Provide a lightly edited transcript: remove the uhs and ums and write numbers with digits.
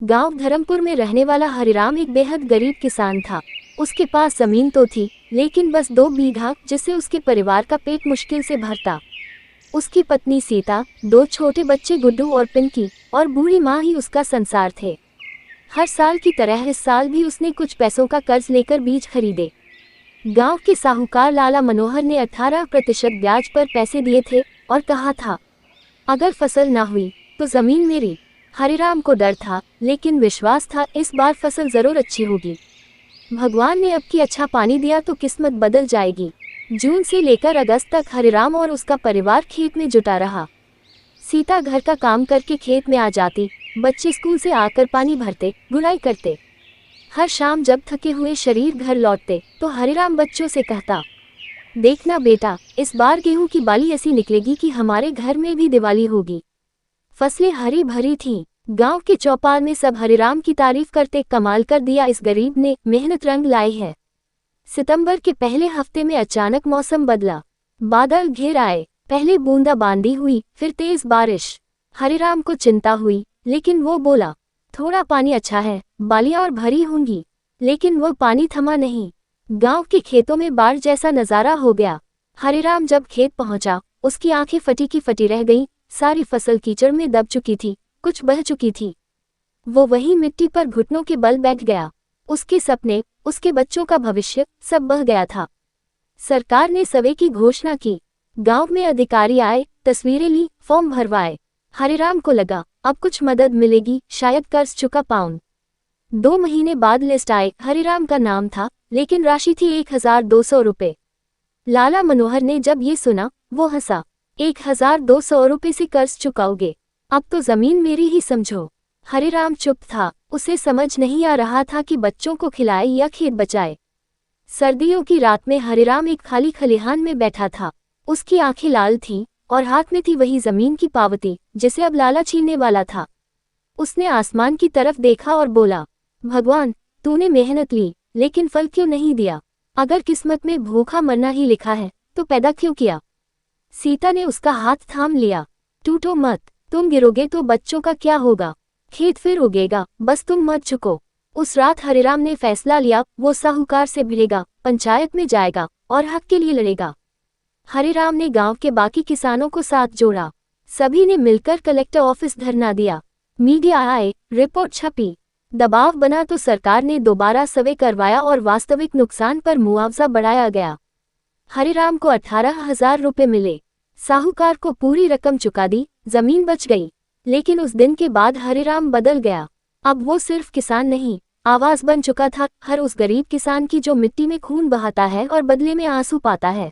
गांव धर्मपुर में रहने वाला हरिराम एक बेहद गरीब किसान था। उसके पास जमीन तो थी, लेकिन बस 2 बीघा, जिससे उसके परिवार का पेट मुश्किल से भरता। उसकी पत्नी सीता, 2 छोटे बच्चे गुड्डू और पिंकी, और बूढ़ी माँ ही उसका संसार थे। हर साल की तरह इस साल भी उसने कुछ पैसों का कर्ज लेकर बीज खरीदे। गांव के साहूकार लाला मनोहर ने 18% ब्याज पर पैसे दिए थे और कहा था, अगर फसल ना हुई तो जमीन मेरी। हरिराम को डर था, लेकिन विश्वास था इस बार फसल जरूर अच्छी होगी। भगवान ने अब की अच्छा पानी दिया तो किस्मत बदल जाएगी। जून से लेकर अगस्त तक हरिराम और उसका परिवार खेत में जुटा रहा। सीता घर का काम करके खेत में आ जाती, बच्चे स्कूल से आकर पानी भरते, गुड़ाई करते। हर शाम जब थके हुए शरीर घर लौटते तो हरिराम बच्चों से कहता, देखना बेटा, इस बार गेहूं की बाली ऐसी निकलेगी कि हमारे घर में भी दिवाली होगी। फसलें हरी भरी थीं। गांव के चौपाल में सब हरिराम की तारीफ करते, कमाल कर दिया इस गरीब ने, मेहनत रंग लाई है। सितंबर के पहले हफ्ते में अचानक मौसम बदला। बादल घिर आए, पहले बूंदाबांदी हुई, फिर तेज बारिश। हरिराम को चिंता हुई, लेकिन वो बोला, थोड़ा पानी अच्छा है, बालियां और भरी होंगी। लेकिन वो पानी थमा नहीं। गांव के खेतों में बाढ़ जैसा नजारा हो गया। हरिराम जब खेत पहुंचा, उसकी आंखें फटी की फटी रह गईं। सारी फसल कीचड़ में दब चुकी थी, कुछ बह चुकी थी। वो वहीं मिट्टी पर घुटनों के बल बैठ गया। उसके सपने, उसके बच्चों का भविष्य, सब बह गया था। सरकार ने सर्वे की घोषणा की। गांव में अधिकारी आए, तस्वीरें ली, फॉर्म भरवाए। हरिराम को लगा, अब कुछ मदद मिलेगी, शायद कर्ज चुका पाऊं। 2 महीने बाद लिस्ट आए। हरिराम का नाम था, लेकिन राशि थी 1200 रुपये। लाला मनोहर ने जब ये सुना, वो हंसा। 1200 रुपये से कर्ज चुकाओगे? अब तो जमीन मेरी ही समझो। हरिराम चुप था। उसे समझ नहीं आ रहा था कि बच्चों को खिलाए या खेत बचाए। सर्दियों की रात में हरिराम एक खाली खलिहान में बैठा था। उसकी आंखें लाल थीं और हाथ में थी वही जमीन की पावती, जिसे अब लाला छीनने वाला था। उसने आसमान की तरफ देखा और बोला, भगवान, तूने मेहनत ली, लेकिन फल क्यों नहीं दिया? अगर किस्मत में भूखा मरना ही लिखा है, तो पैदा क्यों किया? सीता ने उसका हाथ थाम लिया। टूटो मत, तुम गिरोगे तो बच्चों का क्या होगा? खेत फिर उगेगा, बस तुम मत झुको। उस रात हरिराम ने फैसला लिया, वो साहूकार से भिड़ेगा, पंचायत में जाएगा और हक के लिए लड़ेगा। हरिराम ने गांव के बाकी किसानों को साथ जोड़ा। सभी ने मिलकर कलेक्टर ऑफिस धरना दिया। मीडिया आए, रिपोर्ट छपी। दबाव बना तो सरकार ने दोबारा सर्वे करवाया और वास्तविक नुकसान पर मुआवजा बढ़ाया गया। हरिराम को 18,000 रुपये मिले। साहूकार को पूरी रकम चुका दी, जमीन बच गई। लेकिन उस दिन के बाद हरिराम बदल गया। अब वो सिर्फ किसान नहीं, आवाज बन चुका था, हर उस गरीब किसान की जो मिट्टी में खून बहाता है और बदले में आंसू पाता है।